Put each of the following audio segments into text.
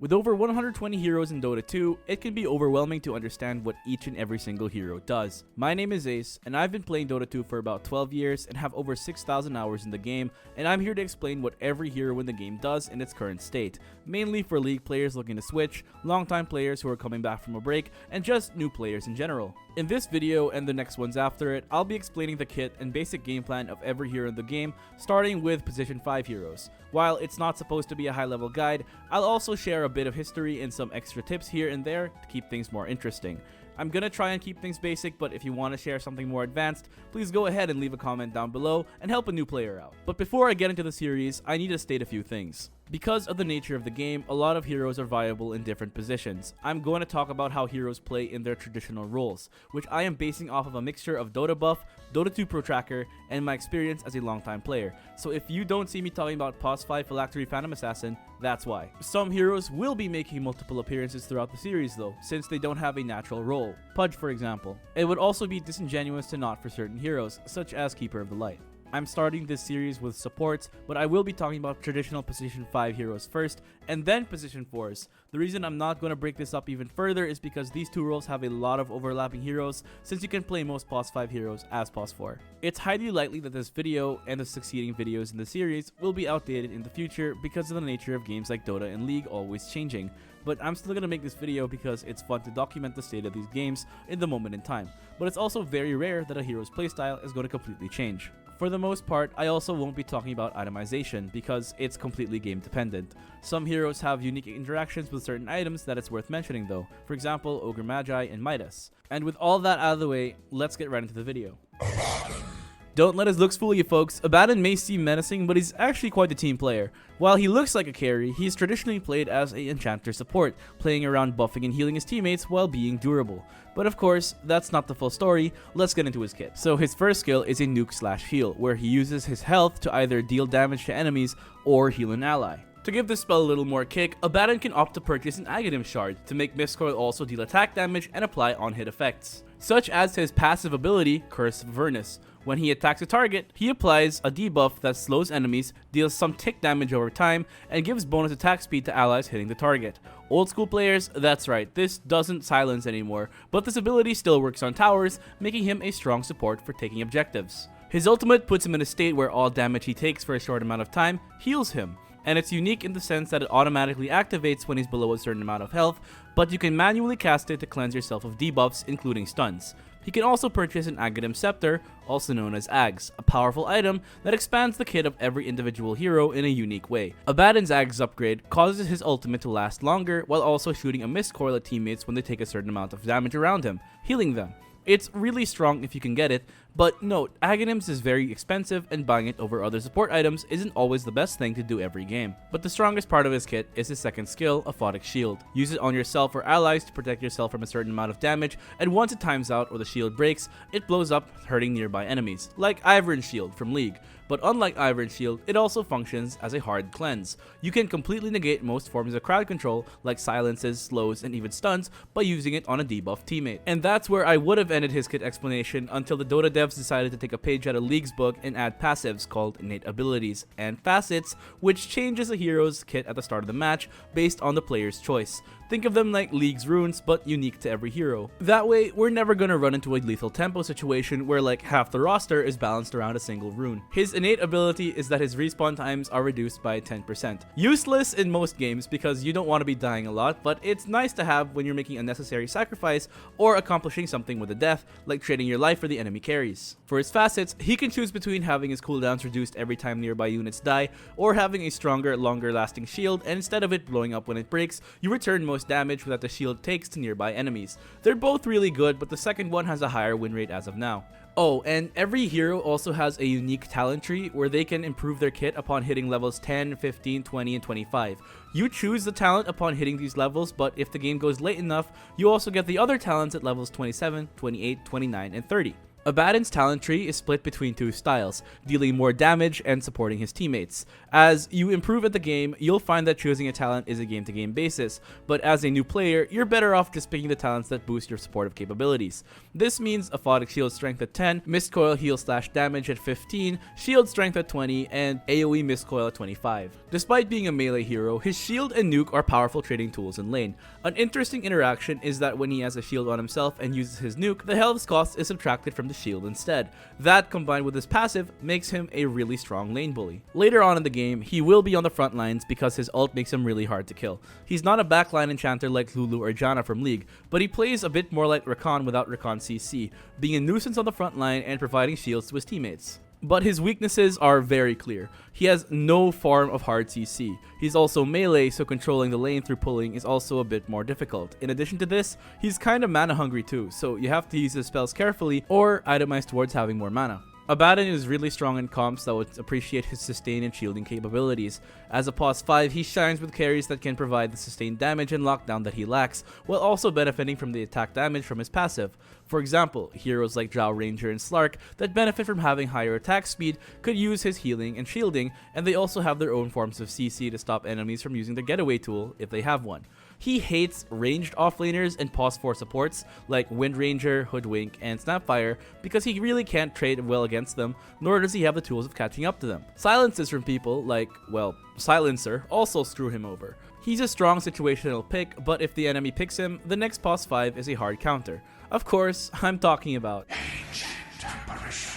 With over 120 heroes in Dota 2, it can be overwhelming to understand what each and every single hero does. My name is Ace, and I've been playing Dota 2 for about 12 years and have over 6,000 hours in the game, and I'm here to explain what every hero in the game does in its current state, mainly for League players looking to switch, longtime players who are coming back from a break, and just new players in general. In this video and the next ones after it, I'll be explaining the kit and basic game plan of every hero in the game, starting with position 5 heroes. While it's not supposed to be a high level guide, I'll also share a bit of history and some extra tips here and there to keep things more interesting. I'm gonna try and keep things basic, but if you want to share something more advanced, please go ahead and leave a comment down below and help a new player out. But before I get into the series, I need to state a few things. Because of the nature of the game, a lot of heroes are viable in different positions. I'm going to talk about how heroes play in their traditional roles, which I am basing off of a mixture of Dota buff, Dota 2 Pro Tracker, and my experience as a longtime player. So if you don't see me talking about Pos 5 Phylactery Phantom Assassin, that's why. Some heroes will be making multiple appearances throughout the series though, since they don't have a natural role. Pudge for example. It would also be disingenuous to not for certain heroes, such as Keeper of the Light. I'm starting this series with supports, but I will be talking about traditional position 5 heroes first, and then position 4s. The reason I'm not going to break this up even further is because these two roles have a lot of overlapping heroes, since you can play most Pos 5 heroes as Pos 4. It's highly likely that this video, and the succeeding videos in the series, will be outdated in the future because of the nature of games like Dota and League always changing. But I'm still going to make this video because it's fun to document the state of these games in the moment in time. But it's also very rare that a hero's playstyle is going to completely change. For the most part, I also won't be talking about itemization because it's completely game dependent. Some heroes have unique interactions with certain items that it's worth mentioning though, for example Ogre Magi and Midas. And with all that out of the way, let's get right into the video. Don't let his looks fool you folks. Abaddon may seem menacing, but he's actually quite a team player. While he looks like a carry, he's traditionally played as an enchanter support, playing around buffing and healing his teammates while being durable. But of course, that's not the full story. Let's get into his kit. So his first skill is a nuke/heal, where he uses his health to either deal damage to enemies or heal an ally. To give this spell a little more kick, Abaddon can opt to purchase an Abaddon shard to make Mistcoil also deal attack damage and apply on-hit effects, such as his passive ability, Curse of Avernus. When he attacks a target, he applies a debuff that slows enemies, deals some tick damage over time, and gives bonus attack speed to allies hitting the target. Old school players, that's right, this doesn't silence anymore, but this ability still works on towers, making him a strong support for taking objectives. His ultimate puts him in a state where all damage he takes for a short amount of time heals him. And it's unique in the sense that it automatically activates when he's below a certain amount of health, but you can manually cast it to cleanse yourself of debuffs, including stuns. He can also purchase an Abaddon Scepter, also known as Ags, a powerful item that expands the kit of every individual hero in a unique way. Abaddon's Ags upgrade causes his ultimate to last longer while also shooting a Mistcoil at teammates when they take a certain amount of damage around him, healing them. It's really strong if you can get it, but note, Aghanims is very expensive and buying it over other support items isn't always the best thing to do every game. But the strongest part of his kit is his second skill, Aphotic Shield. Use it on yourself or allies to protect yourself from a certain amount of damage, and once it times out or the shield breaks, it blows up, hurting nearby enemies, like Iron Shield from League. But unlike Iron Shield, it also functions as a hard cleanse. You can completely negate most forms of crowd control, like silences, slows, and even stuns, by using it on a debuffed teammate. And that's where I would have ended his kit explanation until the Dota devs decided to take a page out of League's book and add passives called innate abilities and facets, which changes a hero's kit at the start of the match based on the player's choice. Think of them like League's runes, but unique to every hero. That way, we're never gonna run into a lethal tempo situation where like half the roster is balanced around a single rune. His innate ability is that his respawn times are reduced by 10%. Useless in most games because you don't want to be dying a lot, but it's nice to have when you're making a necessary sacrifice or accomplishing something with a death, like trading your life for the enemy carries. For his facets, he can choose between having his cooldowns reduced every time nearby units die, or having a stronger, longer lasting shield, and instead of it blowing up when it breaks, you return most damage that the shield takes to nearby enemies. They're both really good, but the second one has a higher win rate as of now. Oh, and every hero also has a unique talent tree where they can improve their kit upon hitting levels 10, 15, 20, and 25. You choose the talent upon hitting these levels, but if the game goes late enough, you also get the other talents at levels 27, 28, 29, and 30. Abaddon's talent tree is split between two styles, dealing more damage and supporting his teammates. As you improve at the game, you'll find that choosing a talent is a game-to-game basis, but as a new player, you're better off just picking the talents that boost your supportive capabilities. This means Aphotic Shield Strength at 10, Mist Coil Heal / Damage at 15, Shield Strength at 20, and AoE Mist Coil at 25. Despite being a melee hero, his shield and nuke are powerful trading tools in lane. An interesting interaction is that when he has a shield on himself and uses his nuke, the health cost is subtracted from the shield instead. That, combined with his passive, makes him a really strong lane bully. Later on in the game, he will be on the front lines because his ult makes him really hard to kill. He's not a backline enchanter like Lulu or Janna from League, but he plays a bit more like Rakan without Rakan CC, being a nuisance on the front line and providing shields to his teammates. But his weaknesses are very clear. He has no form of hard CC. He's also melee, so controlling the lane through pulling is also a bit more difficult. In addition to this, he's kinda mana hungry too, so you have to use his spells carefully or itemize towards having more mana. Abaddon is really strong in comps that would appreciate his sustain and shielding capabilities. As a pos 5, he shines with carries that can provide the sustained damage and lockdown that he lacks, while also benefiting from the attack damage from his passive. For example, heroes like Drow Ranger and Slark that benefit from having higher attack speed could use his healing and shielding, and they also have their own forms of CC to stop enemies from using their getaway tool if they have one. He hates ranged offlaners and pos 4 supports like Wind Ranger, Hoodwink, and Snapfire because he really can't trade well against them, nor does he have the tools of catching up to them. Silences from people like, well, Silencer also screw him over. He's a strong situational pick, but if the enemy picks him, the next pos 5 is a hard counter. Of course, I'm talking about Apparition.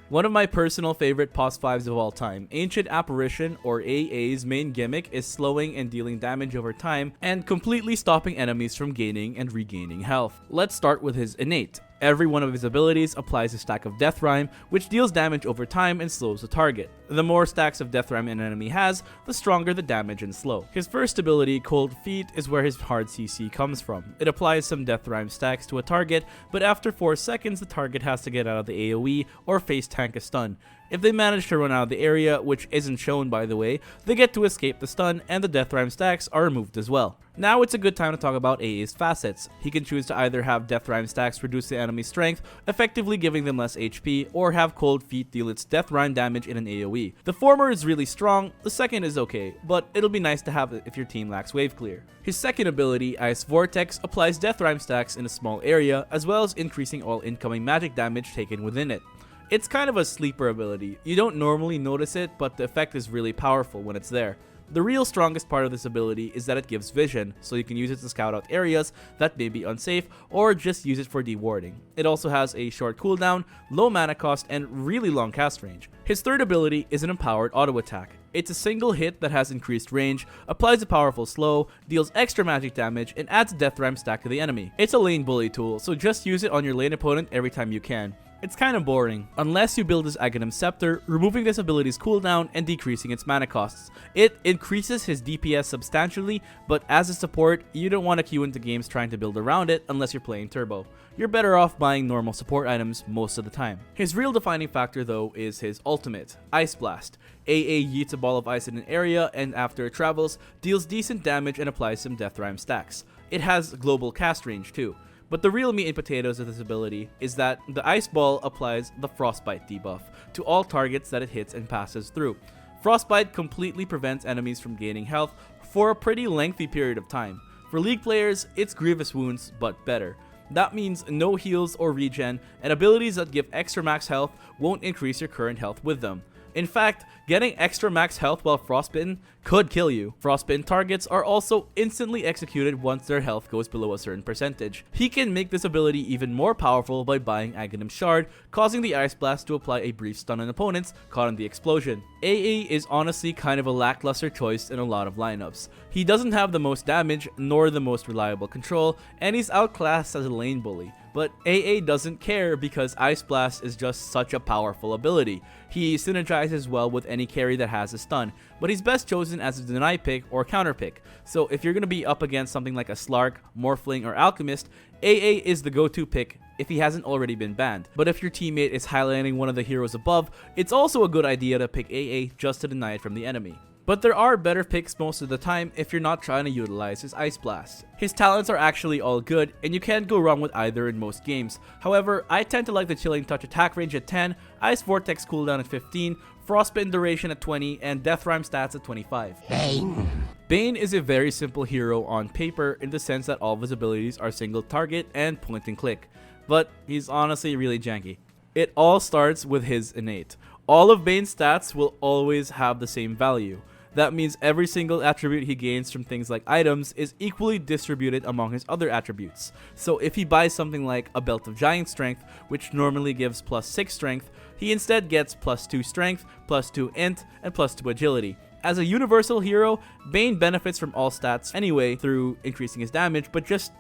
One of my personal favorite pos 5s of all time, Ancient Apparition, or AA's main gimmick is slowing and dealing damage over time and completely stopping enemies from gaining and regaining health. Let's start with his innate. Every one of his abilities applies a stack of Death Rhyme, which deals damage over time and slows the target. The more stacks of Death Rhyme an enemy has, the stronger the damage and slow. His first ability, Cold Feet, is where his hard CC comes from. It applies some Death Rhyme stacks to a target, but after 4 seconds the target has to get out of the AoE or face tank a stun. If they manage to run out of the area, which isn't shown by the way, they get to escape the stun and the Death Rhyme stacks are removed as well. Now it's a good time to talk about AA's facets. He can choose to either have Death Rhyme stacks reduce the enemy's strength, effectively giving them less HP, or have Cold Feet deal its Death Rhyme damage in an AoE. The former is really strong, the second is okay, but it'll be nice to have it if your team lacks wave clear. His second ability, Ice Vortex, applies Death Rhyme stacks in a small area, as well as increasing all incoming magic damage taken within it. It's kind of a sleeper ability. You don't normally notice it, but the effect is really powerful when it's there. The real strongest part of this ability is that it gives vision, so you can use it to scout out areas that may be unsafe, or just use it for dewarding. It also has a short cooldown, low mana cost, and really long cast range. His third ability is an empowered auto attack. It's a single hit that has increased range, applies a powerful slow, deals extra magic damage, and adds a Death Rhyme stack to the enemy. It's a lane bully tool, so just use it on your lane opponent every time you can. It's kinda boring, unless you build his Aghanim Scepter, removing this ability's cooldown and decreasing its mana costs. It increases his DPS substantially, but as a support, you don't want to queue into games trying to build around it unless you're playing turbo. You're better off buying normal support items most of the time. His real defining factor though is his ultimate, Ice Blast. AA yeets a ball of ice in an area and after it travels, deals decent damage and applies some Death Rhyme stacks. It has global cast range too. But the real meat and potatoes of this ability is that the Ice Ball applies the Frostbite debuff to all targets that it hits and passes through. Frostbite completely prevents enemies from gaining health for a pretty lengthy period of time. For League players, it's Grievous Wounds, but better. That means no heals or regen, and abilities that give extra max health won't increase your current health with them. In fact, getting extra max health while frostbitten could kill you. Frostbitten targets are also instantly executed once their health goes below a certain percentage. He can make this ability even more powerful by buying Aghanim Shard, causing the Ice Blast to apply a brief stun on opponents caught in the explosion. AA is honestly kind of a lackluster choice in a lot of lineups. He doesn't have the most damage, nor the most reliable control, and he's outclassed as a lane bully. But AA doesn't care because Ice Blast is just such a powerful ability. He synergizes well with any carry that has a stun, but he's best chosen as a deny pick or counter pick. So if you're going to be up against something like a Slark, Morphling, or Alchemist, AA is the go-to pick if he hasn't already been banned. But if your teammate is highlighting one of the heroes above, it's also a good idea to pick AA just to deny it from the enemy. but there are better picks most of the time if you're not trying to utilize his Ice Blast. His talents are actually all good, and you can't go wrong with either in most games. However, I tend to like the Chilling Touch attack range at 10, Ice Vortex cooldown at 15, Frostbitten duration at 20, and Death Rhyme stats at 25. Bane is a very simple hero on paper in the sense that all of his abilities are single target and point and click, but he's honestly really janky. It all starts with his innate. All of Bane's stats will always have the same value. That means every single attribute he gains from things like items is equally distributed among his other attributes. So if he buys something like a Belt of Giant Strength, which normally gives plus 6 strength, he instead gets plus 2 strength, plus 2 int, and plus 2 agility. As a universal hero, Bane benefits from all stats anyway through increasing his damage, but just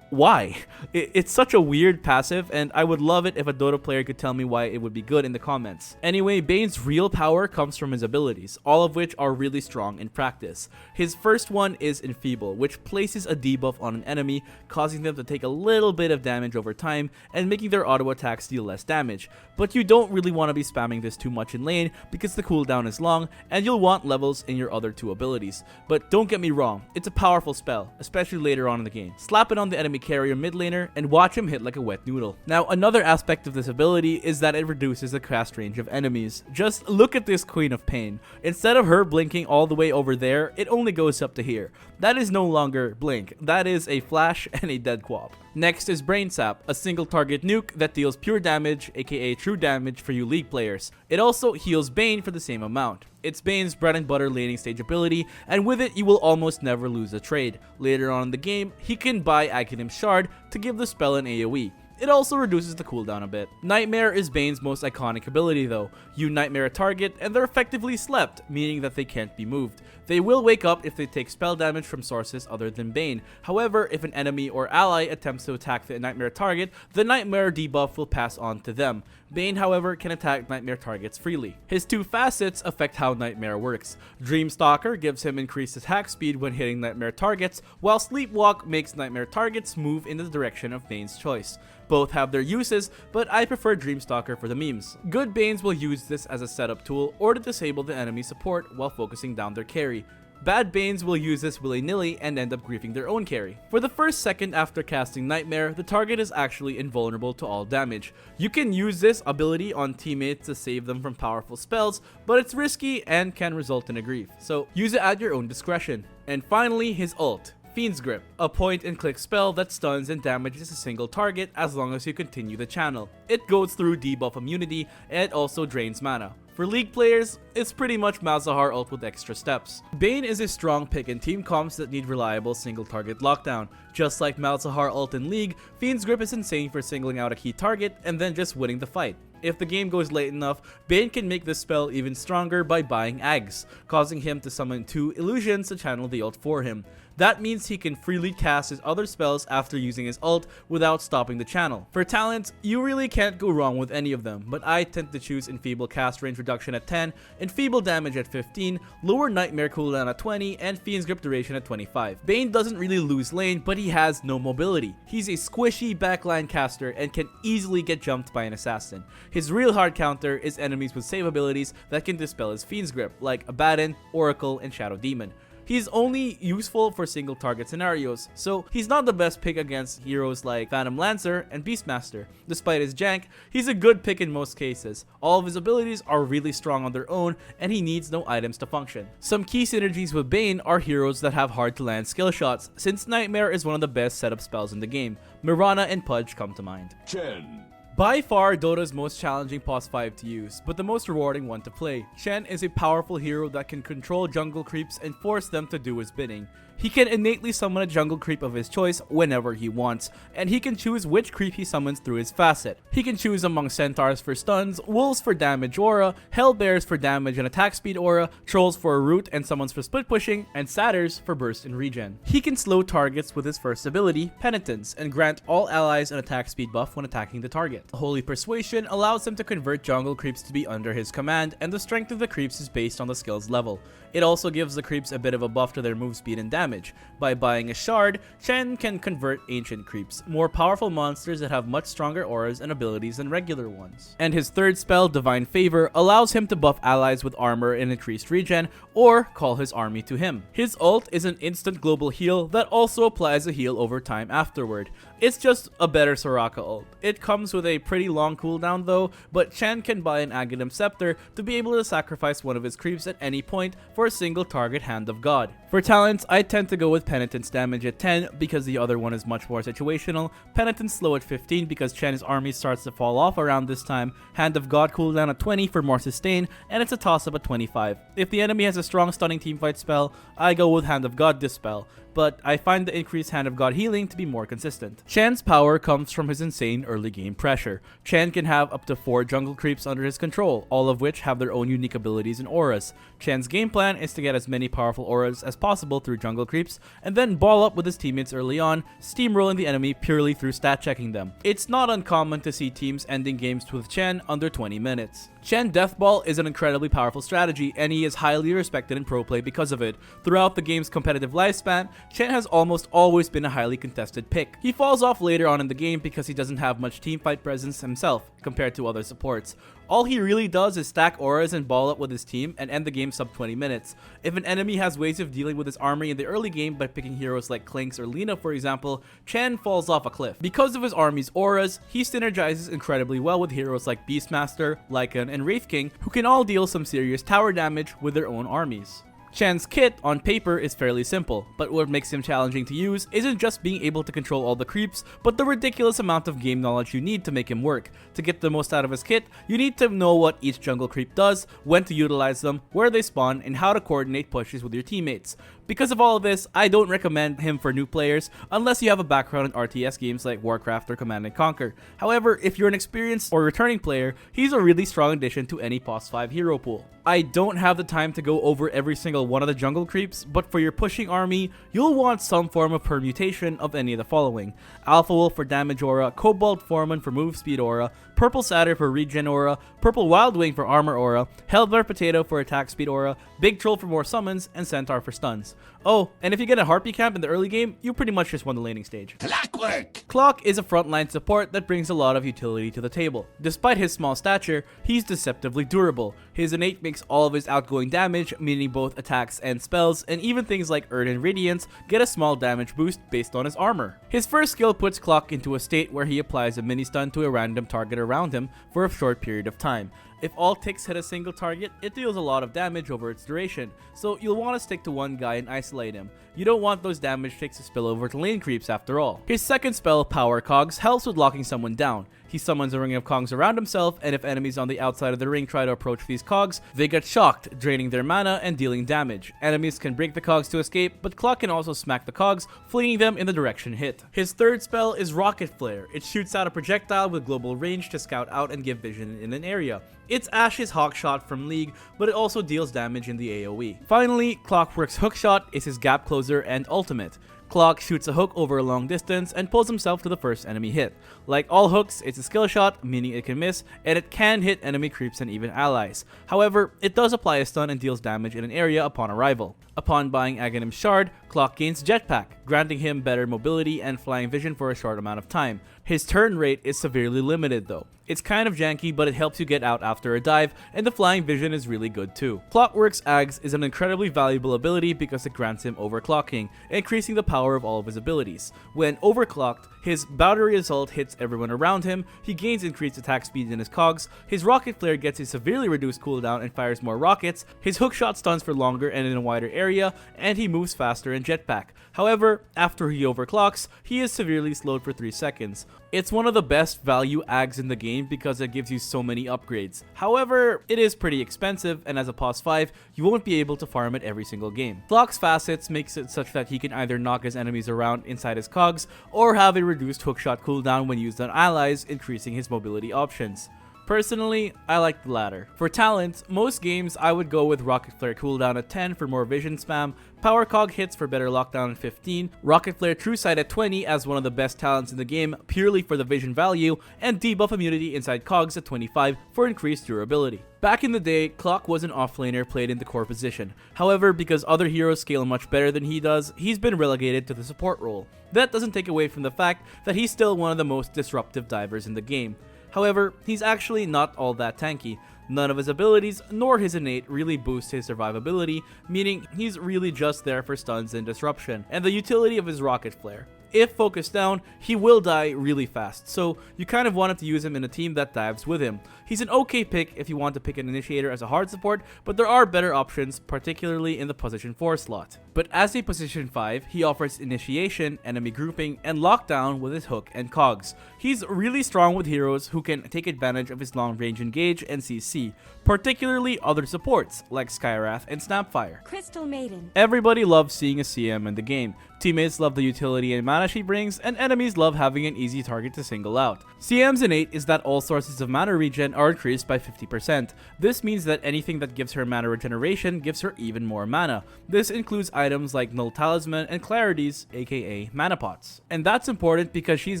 why? It's such a weird passive, and I would love it if a Dota player could tell me why it would be good in the comments. Anyway, Bane's real power comes from his abilities, all of which are really strong in practice. His first one is Enfeeble, which places a debuff on an enemy, causing them to take a little bit of damage over time and making their auto attacks deal less damage. But you don't really want to be spamming this too much in lane because the cooldown is long and you'll want levels in your other two abilities. But don't get me wrong, it's a powerful spell, especially later on in the game. Slap it on the enemy carrier mid laner and watch him hit like a wet noodle. Now, another aspect of this ability is that it reduces the cast range of enemies. Just look at this Queen of Pain. Instead of her blinking all the way over there, it only goes up to here. That is no longer blink, that is a flash and a dead quap. Next is Brain Sap, a single target nuke that deals pure damage, aka true damage for you League players. It also heals Bane for the same amount. It's Bane's bread and butter laning stage ability, and with it you will almost never lose a trade. Later on in the game, he can buy Aghanim's Shard to give the spell an AoE. It also reduces the cooldown a bit. Nightmare is Bane's most iconic ability though. You nightmare a target and they're effectively slept, meaning that they can't be moved. They will wake up if they take spell damage from sources other than Bane. However, if an enemy or ally attempts to attack the nightmare target, the nightmare debuff will pass on to them. Bane, however, can attack nightmare targets freely. His two facets affect how nightmare works. Dreamstalker gives him increased attack speed when hitting nightmare targets, while Sleepwalk makes nightmare targets move in the direction of Bane's choice. Both have their uses, but I prefer Dreamstalker for the memes. Good Banes will use this as a setup tool or to disable the enemy support while focusing down their carry. Bad Banes will use this willy-nilly and end up griefing their own carry. For the first second after casting Nightmare, the target is actually invulnerable to all damage. You can use this ability on teammates to save them from powerful spells, but it's risky and can result in a grief, so use it at your own discretion. And finally, his ult. Fiend's Grip, a point and click spell that stuns and damages a single target as long as you continue the channel. It goes through debuff immunity and it also drains mana. For League players, it's pretty much Malzahar ult with extra steps. Bane is a strong pick in team comps that need reliable single target lockdown. Just like Malzahar ult in League, Fiend's Grip is insane for singling out a key target and then just winning the fight. If the game goes late enough, Bane can make this spell even stronger by buying Ags, causing him to summon 2 illusions to channel the ult for him. That means he can freely cast his other spells after using his ult without stopping the channel. For talents, you really can't go wrong with any of them, but I tend to choose Enfeeble cast range reduction at 10, Enfeeble damage at 15, lower Nightmare cooldown at 20, and Fiend's Grip duration at 25. Bane doesn't really lose lane, but he has no mobility. He's a squishy backline caster and can easily get jumped by an assassin. His real hard counter is enemies with save abilities that can dispel his Fiend's Grip, like Abaddon, Oracle, and Shadow Demon. He's only useful for single target scenarios, so he's not the best pick against heroes like Phantom Lancer and Beastmaster. Despite his jank, he's a good pick in most cases. All of his abilities are really strong on their own, and he needs no items to function. Some key synergies with Bane are heroes that have hard to land skill shots, since Nightmare is one of the best setup spells in the game. Mirana and Pudge come to mind. Chen. By far Dota's most challenging pos 5 to use, but the most rewarding one to play. Chen is a powerful hero that can control jungle creeps and force them to do his bidding. He can innately summon a jungle creep of his choice whenever he wants, and he can choose which creep he summons through his facet. He can choose among centaurs for stuns, wolves for damage aura, hellbears for damage and attack speed aura, trolls for a root and summons for split pushing, and satyrs for burst and regen. He can slow targets with his first ability, Penitence, and grant all allies an attack speed buff when attacking the target. target. Holy Persuasion allows him to convert jungle creeps to be under his command, and the strength of the creeps is based on the skill's level. It also gives the creeps a bit of a buff to their move speed and damage. By buying a shard, Chen can convert ancient creeps, more powerful monsters that have much stronger auras and abilities than regular ones. And his third spell, Divine Favor, allows him to buff allies with armor and increased regen, or call his army to him. His ult is an instant global heal that also applies a heal over time afterward. It's just a better Soraka ult. It comes with a pretty long cooldown though, but Chen can buy an Abaddon Scepter to be able to sacrifice one of his creeps at any point for a single target Hand of God. For talents, I tend to go with Penitence damage at 10 because the other one is much more situational, Penitence slow at 15 because Chen's army starts to fall off around this time, Hand of God cooldown at 20 for more sustain, and it's a toss up at 25. If the enemy has a strong stunning teamfight spell, I go with Hand of God Dispel, but I find the increased Hand of God healing to be more consistent. Chen's power comes from his insane early game pressure. Chen can have up to 4 jungle creeps under his control, all of which have their own unique abilities and auras. Chen's game plan is to get as many powerful auras as possible through jungle creeps, and then ball up with his teammates early on, steamrolling the enemy purely through stat checking them. It's not uncommon to see teams ending games with Chen under 20 minutes. Chen Deathball is an incredibly powerful strategy, and he is highly respected in pro play because of it. Throughout the game's competitive lifespan, Chen has almost always been a highly contested pick. He falls off later on in the game because he doesn't have much teamfight presence himself, compared to other supports. All he really does is stack auras and ball up with his team and end the game sub 20 minutes. If an enemy has ways of dealing with his army in the early game by picking heroes like Clinks or Lina for example, Chen falls off a cliff. Because of his army's auras, he synergizes incredibly well with heroes like Beastmaster, Lycan, and Wraith King, who can all deal some serious tower damage with their own armies. Chen's kit, on paper, is fairly simple, but what makes him challenging to use isn't just being able to control all the creeps, but the ridiculous amount of game knowledge you need to make him work. To get the most out of his kit, you need to know what each jungle creep does, when to utilize them, where they spawn, and how to coordinate pushes with your teammates. Because of all of this, I don't recommend him for new players unless you have a background in RTS games like Warcraft or Command & Conquer. However, if you're an experienced or returning player, he's a really strong addition to any POS 5 hero pool. I don't have the time to go over every single one of the jungle creeps, but for your pushing army, you'll want some form of permutation of any of the following: Alpha Wolf for damage aura, Cobalt Foreman for move speed aura, Purple Satyr for regen aura, Purple Wildwing for armor aura, Hellbear Potato for attack speed aura, Big Troll for more summons, and Centaur for stuns. Oh, and if you get a Harpy Camp in the early game, you pretty much just won the laning stage. Clockwerk! Clock is a frontline support that brings a lot of utility to the table. Despite his small stature, he's deceptively durable. His innate makes all of his outgoing damage, meaning both attacks and spells, and even things like Earth and Radiance, get a small damage boost based on his armor. His first skill puts Clock into a state where he applies a mini stun to a random target around him for a short period of time. If all ticks hit a single target, it deals a lot of damage over its duration, so you'll want to stick to one guy and isolate him. You don't want those damage ticks to spill over to lane creeps after all. His second spell, Power Cogs, helps with locking someone down. He summons a ring of cogs around himself, and if enemies on the outside of the ring try to approach these cogs, they get shocked, draining their mana and dealing damage. Enemies can break the cogs to escape, but Clock can also smack the cogs, flinging them in the direction hit. His third spell is Rocket Flare. It shoots out a projectile with global range to scout out and give vision in an area. It's Ash's Hawkshot from League, but it also deals damage in the AoE. Finally, Clockwerk's Hookshot is his gap closer and ultimate. Clock shoots a hook over a long distance and pulls himself to the first enemy hit. Like all hooks, it's a skill shot, meaning it can miss, and it can hit enemy creeps and even allies. However, it does apply a stun and deals damage in an area upon arrival. Upon buying Aghanim's Shard, Clock gains Jetpack, granting him better mobility and flying vision for a short amount of time. His turn rate is severely limited though. It's kind of janky, but it helps you get out after a dive, and the flying vision is really good too. Clockwerk's Ags is an incredibly valuable ability because it grants him overclocking, increasing the power of all of his abilities. When overclocked, his Boundary Assault hits everyone around him, he gains increased attack speed in his cogs, his Rocket Flare gets a severely reduced cooldown and fires more rockets, his Hookshot stuns for longer and in a wider area, and he moves faster in Jetpack. However, after he overclocks, he is severely slowed for 3 seconds. It's one of the best value Ags in the game because it gives you so many upgrades. However, it is pretty expensive, and as a POS 5, you won't be able to farm it every single game. Clock's facets makes it such that he can either knock his enemies around inside his cogs, or have a reduced hookshot cooldown when used on allies, increasing his mobility options. Personally, I like the latter. For talent, most games I would go with Rocket Flare cooldown at 10 for more vision spam, Power Cog hits for better lockdown at 15, Rocket Flare True Sight at 20 as one of the best talents in the game purely for the vision value, and debuff immunity inside cogs at 25 for increased durability. Back in the day, Clock was an offlaner played in the core position. However, because other heroes scale much better than he does, he's been relegated to the support role. That doesn't take away from the fact that he's still one of the most disruptive divers in the game. However, he's actually not all that tanky. None of his abilities, nor his innate, really boost his survivability, meaning he's really just there for stuns and disruption, and the utility of his Rocket Flare. If focused down, he will die really fast, so you kind of wanted to use him in a team that dives with him. He's an okay pick if you want to pick an initiator as a hard support, but there are better options, particularly in the position 4 slot. But as a position 5, he offers initiation, enemy grouping, and lockdown with his hook and cogs. He's really strong with heroes who can take advantage of his long range engage and CC, particularly other supports like Skywrath and Snapfire. Crystal Maiden. Everybody loves seeing a CM in the game. Teammates love the utility and mana she brings, and enemies love having an easy target to single out. CM's innate is that all sources of mana regen are increased by 50%. This means that anything that gives her mana regeneration gives her even more mana. This includes items like Null Talisman and Clarities, aka mana pots. And that's important because she's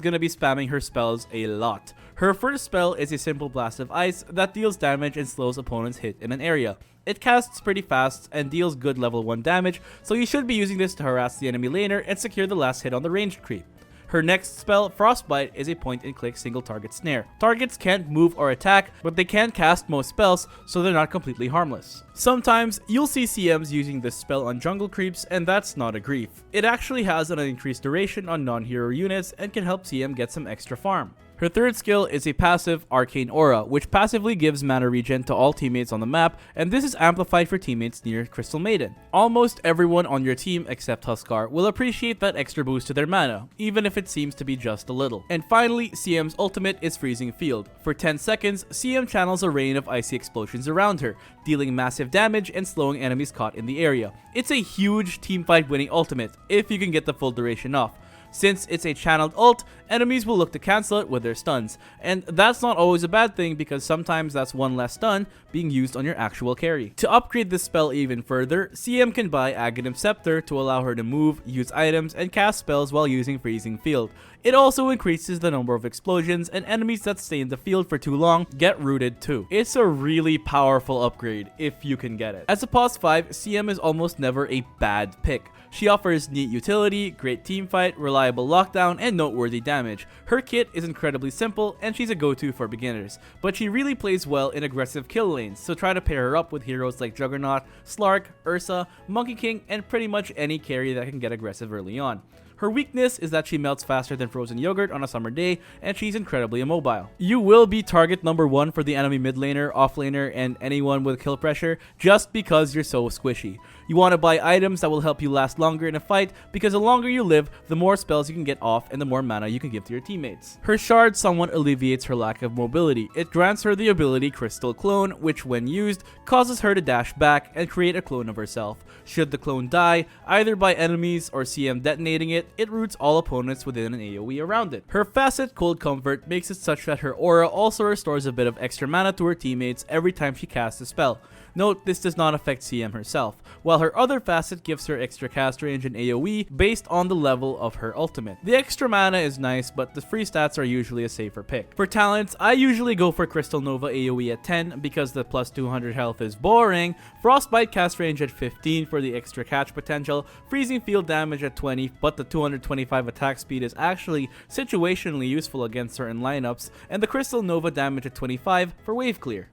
gonna be spamming her spells a lot. Her first spell is a simple blast of ice that deals damage and slows opponents' hit in an area. It casts pretty fast and deals good level 1 damage, so you should be using this to harass the enemy laner and secure the last hit on the ranged creep. Her next spell, Frostbite, is a point-and-click single target snare. Targets can't move or attack, but they can cast most spells, so they're not completely harmless. Sometimes, you'll see CMs using this spell on jungle creeps, and that's not a grief. It actually has an increased duration on non-hero units and can help CM get some extra farm. Her third skill is a passive, Arcane Aura, which passively gives mana regen to all teammates on the map, and this is amplified for teammates near Crystal Maiden. Almost everyone on your team, except Huskar, will appreciate that extra boost to their mana, even if it seems to be just a little. And finally, CM's ultimate is Freezing Field. For 10 seconds, CM channels a rain of icy explosions around her, dealing massive damage and slowing enemies caught in the area. It's a huge teamfight winning ultimate, if you can get the full duration off. Since it's a channeled ult, enemies will look to cancel it with their stuns, and that's not always a bad thing because sometimes that's one less stun being used on your actual carry. To upgrade this spell even further, CM can buy Aghanim Scepter to allow her to move, use items, and cast spells while using Freezing Field. It also increases the number of explosions, and enemies that stay in the field for too long get rooted too. It's a really powerful upgrade if you can get it. As a pos 5, CM is almost never a bad pick. She offers neat utility, great teamfight, reliable lockdown, and noteworthy damage. Her kit is incredibly simple, and she's a go-to for beginners, but she really plays well in aggressive kill lanes, so try to pair her up with heroes like Juggernaut, Slark, Ursa, Monkey King, and pretty much any carry that can get aggressive early on. Her weakness is that she melts faster than frozen yogurt on a summer day, and she's incredibly immobile. You will be target number 1 for the enemy mid laner, off laner, and anyone with kill pressure just because you're so squishy. You want to buy items that will help you last longer in a fight because the longer you live, the more spells you can get off and the more mana you can give to your teammates. Her shard somewhat alleviates her lack of mobility. It grants her the ability Crystal Clone, which when used, causes her to dash back and create a clone of herself. Should the clone die, either by enemies or CM detonating it, it roots all opponents within an AoE around it. Her facet, Cold Comfort, makes it such that her aura also restores a bit of extra mana to her teammates every time she casts a spell. Note, this does not affect CM herself, while her other facet gives her extra cast range and AoE based on the level of her ultimate. The extra mana is nice, but the free stats are usually a safer pick. For talents, I usually go for Crystal Nova AoE at 10 because the plus 200 health is boring, Frostbite cast range at 15 for the extra catch potential, Freezing Field damage at 20, but the 225 attack speed is actually situationally useful against certain lineups, and the Crystal Nova damage at 25 for wave clear.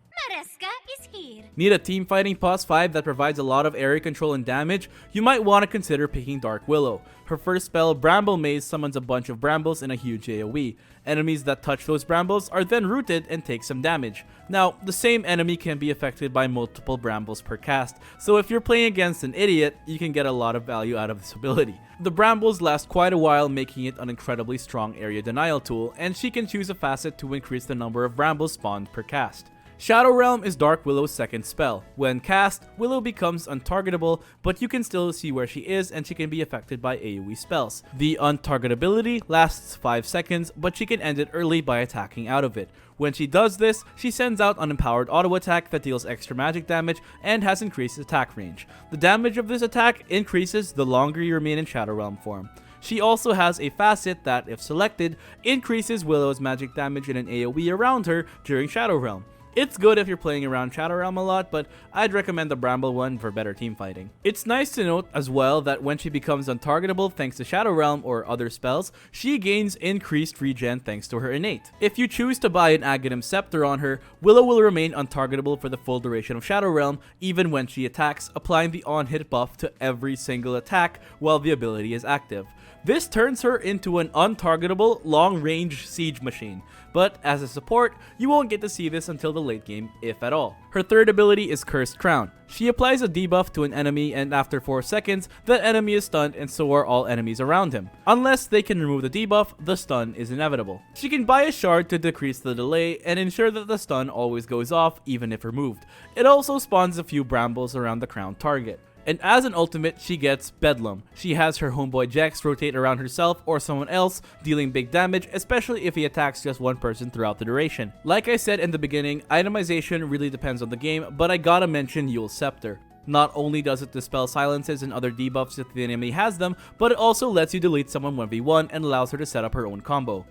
Need a team fighting pos 5 that provides a lot of area control and damage? You might want to consider picking Dark Willow. Her first spell, Bramble Maze, summons a bunch of brambles in a huge AoE. Enemies that touch those brambles are then rooted and take some damage. Now, the same enemy can be affected by multiple brambles per cast, so if you're playing against an idiot, you can get a lot of value out of this ability. The brambles last quite a while, making it an incredibly strong area denial tool, and she can choose a facet to increase the number of brambles spawned per cast. Shadow Realm is Dark Willow's second spell. When cast, Willow becomes untargetable, but you can still see where she is and she can be affected by AoE spells. The untargetability lasts 5 seconds, but she can end it early by attacking out of it. When she does this, she sends out an empowered auto attack that deals extra magic damage and has increased attack range. The damage of this attack increases the longer you remain in Shadow Realm form. She also has a facet that, if selected, increases Willow's magic damage in an AoE around her during Shadow Realm. It's good if you're playing around Shadow Realm a lot, but I'd recommend the Bramble one for better team fighting. It's nice to note as well that when she becomes untargetable thanks to Shadow Realm or other spells, she gains increased regen thanks to her innate. If you choose to buy an Aghanim Scepter on her, Willow will remain untargetable for the full duration of Shadow Realm, even when she attacks, applying the on-hit buff to every single attack while the ability is active. This turns her into an untargetable, long-range siege machine, but as a support, you won't get to see this until the late game, if at all. Her third ability is Cursed Crown. She applies a debuff to an enemy, and after 4 seconds, that enemy is stunned and so are all enemies around him. Unless they can remove the debuff, the stun is inevitable. She can buy a shard to decrease the delay and ensure that the stun always goes off even if removed. It also spawns a few brambles around the crown target. And as an ultimate, she gets Bedlam. She has her homeboy Jax rotate around herself or someone else, dealing big damage, especially if he attacks just one person throughout the duration. Like I said in the beginning, itemization really depends on the game, but I gotta mention Yule's Scepter. Not only does it dispel silences and other debuffs if the enemy has them, but it also lets you delete someone 1v1 and allows her to set up her own combo.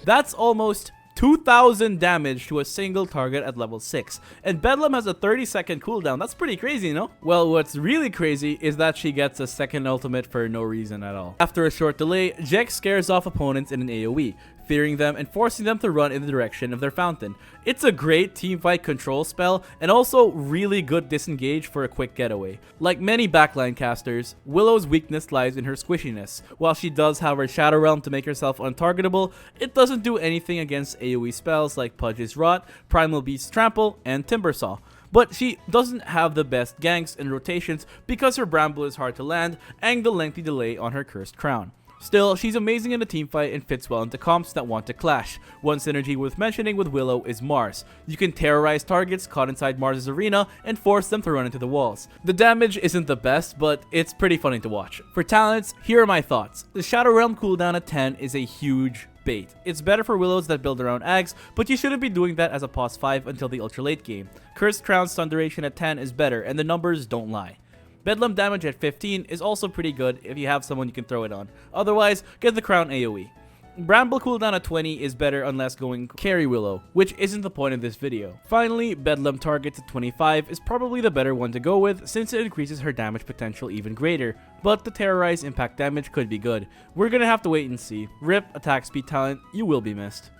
That's almost 2,000 damage to a single target at level 6. And Bedlam has a 30-second cooldown. That's pretty crazy, no? Well, what's really crazy is that she gets a second ultimate for no reason at all. After a short delay, Jax scares off opponents in an AoE, fearing them and forcing them to run in the direction of their fountain. It's a great teamfight control spell and also really good disengage for a quick getaway. Like many backline casters, Willow's weakness lies in her squishiness. While she does have her Shadow Realm to make herself untargetable, it doesn't do anything against AoE spells like Pudge's Rot, Primal Beast's Trample, and Timbersaw. But she doesn't have the best ganks and rotations because her Bramble is hard to land and the lengthy delay on her Cursed Crown. Still, she's amazing in a teamfight and fits well into comps that want to clash. One synergy worth mentioning with Willow is Mars. You can terrorize targets caught inside Mars' arena and force them to run into the walls. The damage isn't the best, but it's pretty funny to watch. For talents, here are my thoughts. The Shadow Realm cooldown at 10 is a huge bait. It's better for Willows that build around Ags, but you shouldn't be doing that as a pos 5 until the ultra late game. Cursed Crown stun duration at 10 is better, and the numbers don't lie. Bedlam damage at 15 is also pretty good if you have someone you can throw it on. Otherwise, get the Crown AoE. Bramble cooldown at 20 is better unless going carry Willow, which isn't the point of this video. Finally, Bedlam targets at 25 is probably the better one to go with since it increases her damage potential even greater, but the terrorize impact damage could be good. We're gonna have to wait and see. RIP attack speed talent, you will be missed.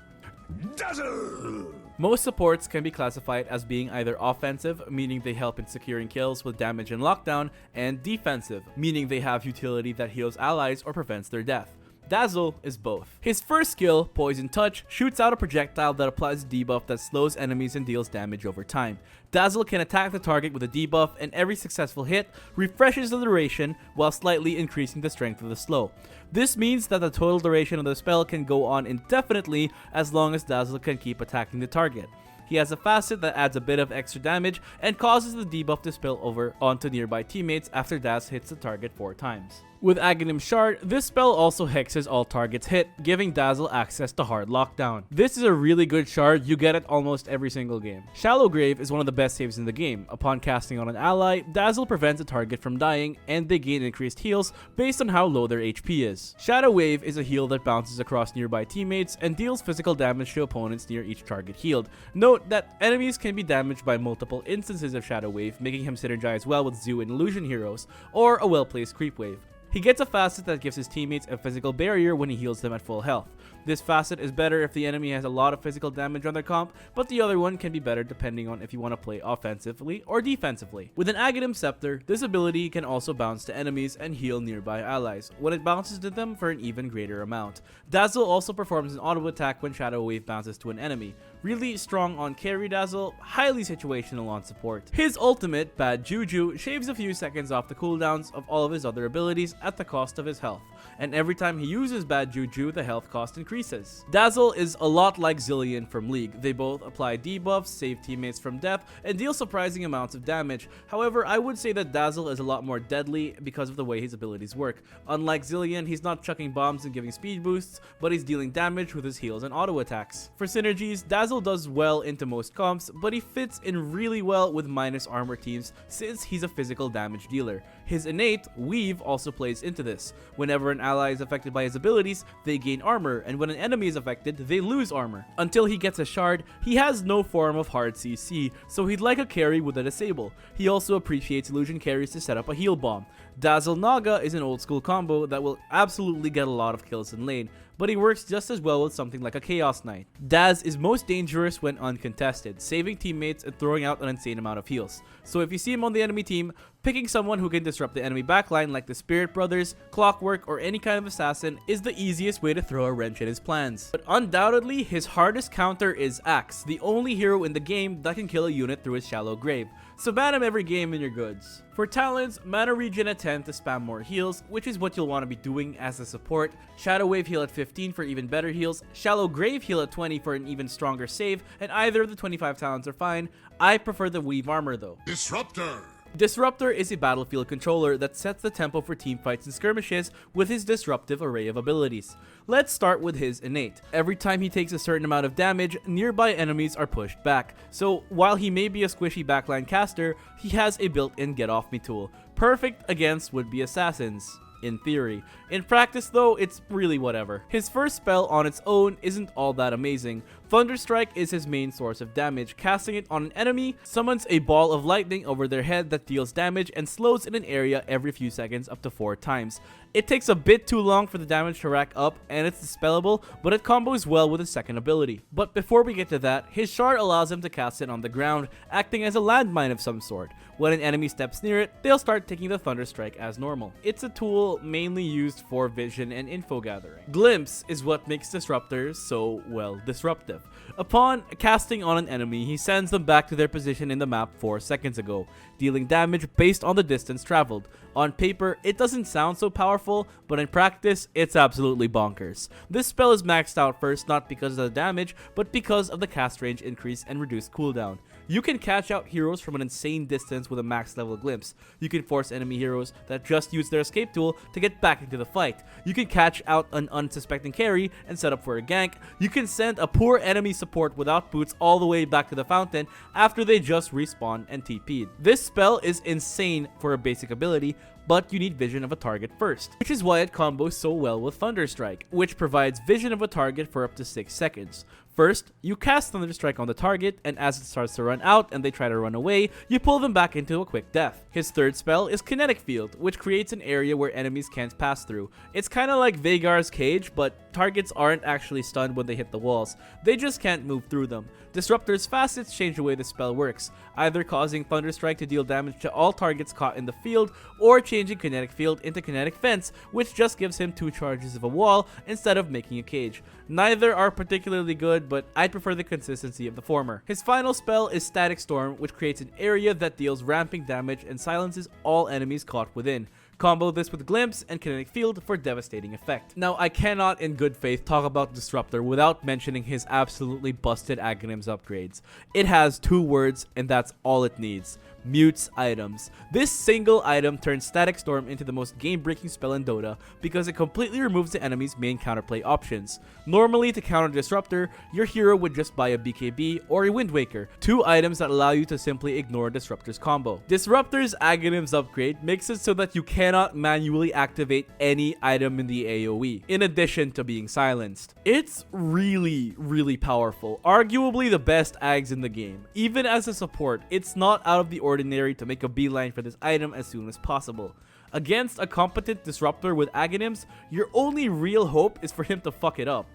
Dazzle! Most supports can be classified as being either offensive, meaning they help in securing kills with damage and lockdown, and defensive, meaning they have utility that heals allies or prevents their death. Dazzle is both. His first skill, Poison Touch, shoots out a projectile that applies a debuff that slows enemies and deals damage over time. Dazzle can attack the target with a debuff, and every successful hit refreshes the duration while slightly increasing the strength of the slow. This means that the total duration of the spell can go on indefinitely as long as Dazzle can keep attacking the target. He has a facet that adds a bit of extra damage and causes the debuff to spill over onto nearby teammates after Daz hits the target 4 times. With Aghanim Shard, this spell also hexes all targets hit, giving Dazzle access to hard lockdown. This is a really good shard, you get it almost every single game. Shallow Grave is one of the best saves in the game. Upon casting on an ally, Dazzle prevents a target from dying, and they gain increased heals based on how low their HP is. Shadow Wave is a heal that bounces across nearby teammates and deals physical damage to opponents near each target healed. Note that enemies can be damaged by multiple instances of Shadow Wave, making him synergize well with Zoo and Illusion heroes, or a well-placed Creep Wave. He gets a facet that gives his teammates a physical barrier when he heals them at full health. This facet is better if the enemy has a lot of physical damage on their comp, but the other one can be better depending on if you want to play offensively or defensively. With an Abaddon Scepter, this ability can also bounce to enemies and heal nearby allies when it bounces to them for an even greater amount. Dazzle also performs an auto attack when Shadow Wave bounces to an enemy. Really strong on carry Dazzle, highly situational on support. His ultimate, Bad Juju, shaves a few seconds off the cooldowns of all of his other abilities at the cost of his health, and every time he uses Bad Juju, the health cost increases. Dazzle is a lot like Zilean from League. They both apply debuffs, save teammates from death, and deal surprising amounts of damage. However, I would say that Dazzle is a lot more deadly because of the way his abilities work. Unlike Zilean, he's not chucking bombs and giving speed boosts, but he's dealing damage with his heals and auto attacks. For synergies, Dazzle does well into most comps, but he fits in really well with minus armor teams since he's a physical damage dealer. His innate, Weave, also plays into this. Whenever an ally is affected by his abilities, they gain armor, and when an enemy is affected, they lose armor. Until he gets a shard, he has no form of hard CC, so he'd like a carry with a disable. He also appreciates illusion carries to set up a heal bomb. Dazzle Naga is an old school combo that will absolutely get a lot of kills in lane, but he works just as well with something like a Chaos Knight. Daz is most dangerous when uncontested, saving teammates and throwing out an insane amount of heals. So if you see him on the enemy team, picking someone who can disrupt the enemy backline like the Spirit Brothers, Clockwerk, or any kind of assassin is the easiest way to throw a wrench in his plans. But undoubtedly, his hardest counter is Axe, the only hero in the game that can kill a unit through his shallow grave. So ban him every game in your goods. For talents, mana regen at 10 to spam more heals, which is what you'll want to be doing as a support, Shadow Wave heal at 15 for even better heals, Shallow Grave heal at 20 for an even stronger save, and either of the 25 talents are fine. I prefer the Weave armor though. Disruptor! Disruptor is a battlefield controller that sets the tempo for teamfights and skirmishes with his disruptive array of abilities. Let's start with his innate. Every time he takes a certain amount of damage, nearby enemies are pushed back. So while he may be a squishy backline caster, he has a built-in get off me tool, perfect against would-be assassins. In theory. In practice though, it's really whatever. His first spell on its own isn't all that amazing. Thunderstrike is his main source of damage. Casting it on an enemy summons a ball of lightning over their head that deals damage and slows in an area every few seconds up to 4 times. It takes a bit too long for the damage to rack up and it's dispellable, but it combos well with his second ability. But before we get to that, his shard allows him to cast it on the ground, acting as a landmine of some sort. When an enemy steps near it, they'll start taking the Thunderstrike as normal. It's a tool mainly used for vision and info gathering. Glimpse is what makes disruptors so, well, disruptive. Upon casting on an enemy, he sends them back to their position in the map 4 seconds ago, dealing damage based on the distance traveled. On paper, it doesn't sound so powerful, but in practice, it's absolutely bonkers. This spell is maxed out first not because of the damage, but because of the cast range increase and reduced cooldown. You can catch out heroes from an insane distance with a max level glimpse. You can force enemy heroes that just use their escape tool to get back into the fight. You can catch out an unsuspecting carry and set up for a gank. You can send a poor enemy support without boots all the way back to the fountain after they just respawn and TP'd. This spell is insane for a basic ability, but you need vision of a target first, which is why it combos so well with Thunderstrike, which provides vision of a target for up to 6 seconds. First, you cast Thunderstrike on the target, and as it starts to run out and they try to run away, you pull them back into a quick death. His third spell is Kinetic Field, which creates an area where enemies can't pass through. It's kinda like Veigar's Cage, but targets aren't actually stunned when they hit the walls, they just can't move through them. Disruptor's facets change the way the spell works, either causing Thunderstrike to deal damage to all targets caught in the field, or changing Kinetic Field into Kinetic Fence, which just gives him 2 charges of a wall instead of making a cage. Neither are particularly good, but I'd prefer the consistency of the former. His final spell is Static Storm, which creates an area that deals ramping damage and silences all enemies caught within. Combo this with Glimpse and Kinetic Field for devastating effect. Now, I cannot in good faith talk about Disruptor without mentioning his absolutely busted Aghanims upgrades. It has 2 words and that's all it needs. Mutes items. This single item turns Static Storm into the most game-breaking spell in Dota because it completely removes the enemy's main counterplay options. Normally, to counter Disruptor, your hero would just buy a BKB or a Wind Waker, 2 items that allow you to simply ignore Disruptor's combo. Disruptor's Aghanims upgrade makes it so that you cannot manually activate any item in the AoE, in addition to being silenced. It's really powerful, arguably the best Ags in the game. Even as a support, it's not out of the ordinary to make a beeline for this item as soon as possible. Against a competent Disruptor with Aghanims, your only real hope is for him to fuck it up.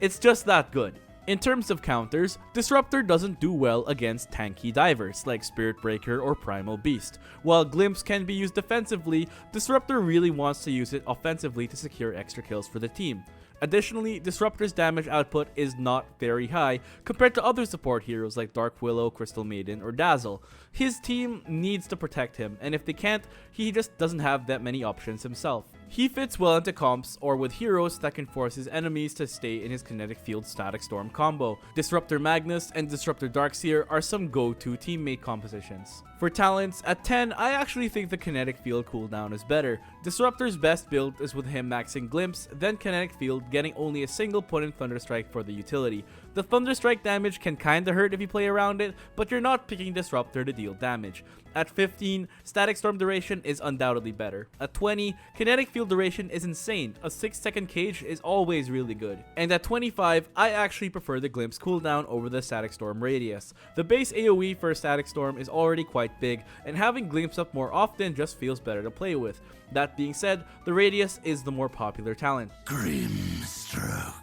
It's just that good. In terms of counters, Disruptor doesn't do well against tanky divers like Spirit Breaker or Primal Beast. While Glimpse can be used defensively, Disruptor really wants to use it offensively to secure extra kills for the team. Additionally, Disruptor's damage output is not very high compared to other support heroes like Dark Willow, Crystal Maiden, or Dazzle. His team needs to protect him, and if they can't, he just doesn't have that many options himself. He fits well into comps or with heroes that can force his enemies to stay in his Kinetic Field Static Storm combo. Disruptor Magnus and Disruptor Darkseer are some go-to teammate compositions. For talents, at 10, I actually think the Kinetic Field cooldown is better. Disruptor's best build is with him maxing Glimpse, then Kinetic Field getting only a single point in Thunderstrike for the utility. The Thunderstrike damage can kinda hurt if you play around it, but you're not picking Disruptor to deal damage. At 15, Static Storm duration is undoubtedly better. At 20, Kinetic Field duration is insane. A 6-second cage is always really good. And at 25, I actually prefer the Glimpse cooldown over the Static Storm radius. The base AoE for Static Storm is already quite big, and having Glimpse up more often just feels better to play with. That being said, the radius is the more popular talent. Grimstroke.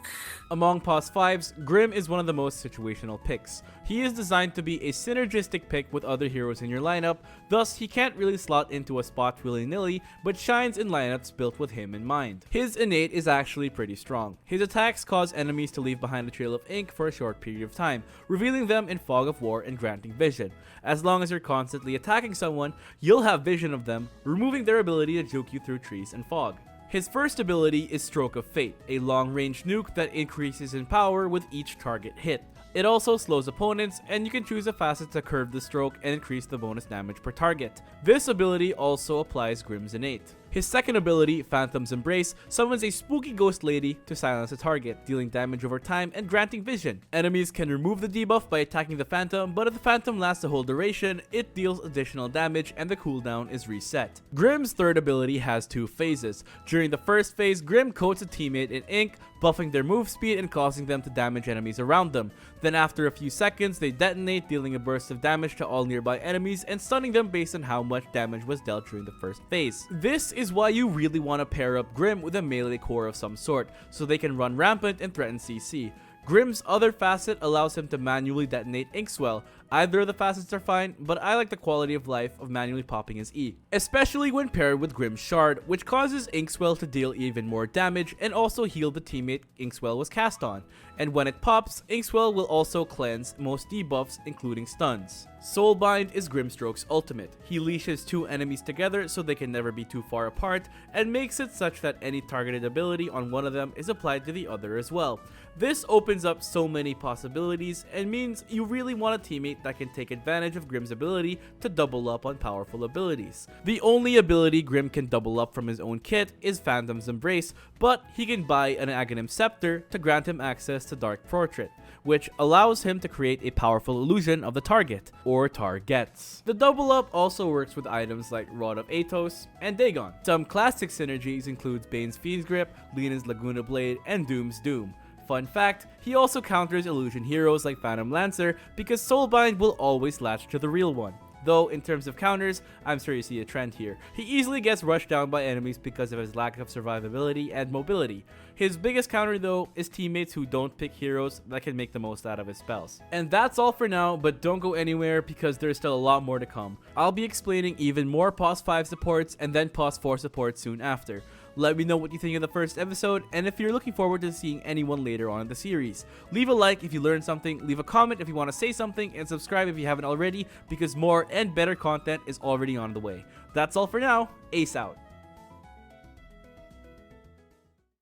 Among POS 5s, Grim is one of the most situational picks. He is designed to be a synergistic pick with other heroes in your lineup, thus he can't really slot into a spot willy-nilly, but shines in lineups built with him in mind. His innate is actually pretty strong. His attacks cause enemies to leave behind a trail of ink for a short period of time, revealing them in Fog of War and granting vision. As long as you're constantly attacking someone, you'll have vision of them, removing their ability to juke you through trees and fog. His first ability is Stroke of Fate, a long-range nuke that increases in power with each target hit. It also slows opponents, and you can choose a facet to curve the stroke and increase the bonus damage per target. This ability also applies Grim's innate. His second ability, Phantom's Embrace, summons a spooky ghost lady to silence a target, dealing damage over time and granting vision. Enemies can remove the debuff by attacking the Phantom, but if the Phantom lasts the whole duration, it deals additional damage and the cooldown is reset. Grim's third ability has two phases. During the first phase, Grim coats a teammate in ink, buffing their move speed and causing them to damage enemies around them. Then after a few seconds, they detonate, dealing a burst of damage to all nearby enemies and stunning them based on how much damage was dealt during the first phase. This is why you really want to pair up Grim with a melee core of some sort, so they can run rampant and threaten CC. Grim's other facet allows him to manually detonate Inkswell. Either of the facets are fine, but I like the quality of life of manually popping his E, especially when paired with Grim's Shard, which causes Inkswell to deal even more damage and also heal the teammate Inkswell was cast on. And when it pops, Inkswell will also cleanse most debuffs, including stuns. Soulbind is Grimstroke's ultimate. He leashes two enemies together so they can never be too far apart, and makes it such that any targeted ability on one of them is applied to the other as well. This opens up so many possibilities and means you really want a teammate that can take advantage of Grim's ability to double up on powerful abilities. The only ability Grim can double up from his own kit is Phantom's Embrace, but he can buy an Aghanim Scepter to grant him access to Dark Portrait, which allows him to create a powerful illusion of the target, or targets. The double up also works with items like Rod of Athos and Dagon. Some classic synergies includes Bane's Fiend's Grip, Lena's Laguna Blade, and Doom's Doom. Fun fact, he also counters illusion heroes like Phantom Lancer because Soulbind will always latch to the real one. Though in terms of counters, I'm sure you see a trend here. He easily gets rushed down by enemies because of his lack of survivability and mobility. His biggest counter though is teammates who don't pick heroes that can make the most out of his spells. And that's all for now, but don't go anywhere because there's still a lot more to come. I'll be explaining even more POS 5 supports and then POS 4 supports soon after. Let me know what you think of the first episode, and if you're looking forward to seeing anyone later on in the series. Leave a like if you learned something, leave a comment if you want to say something, and subscribe if you haven't already, because more and better content is already on the way. That's all for now. Ace out.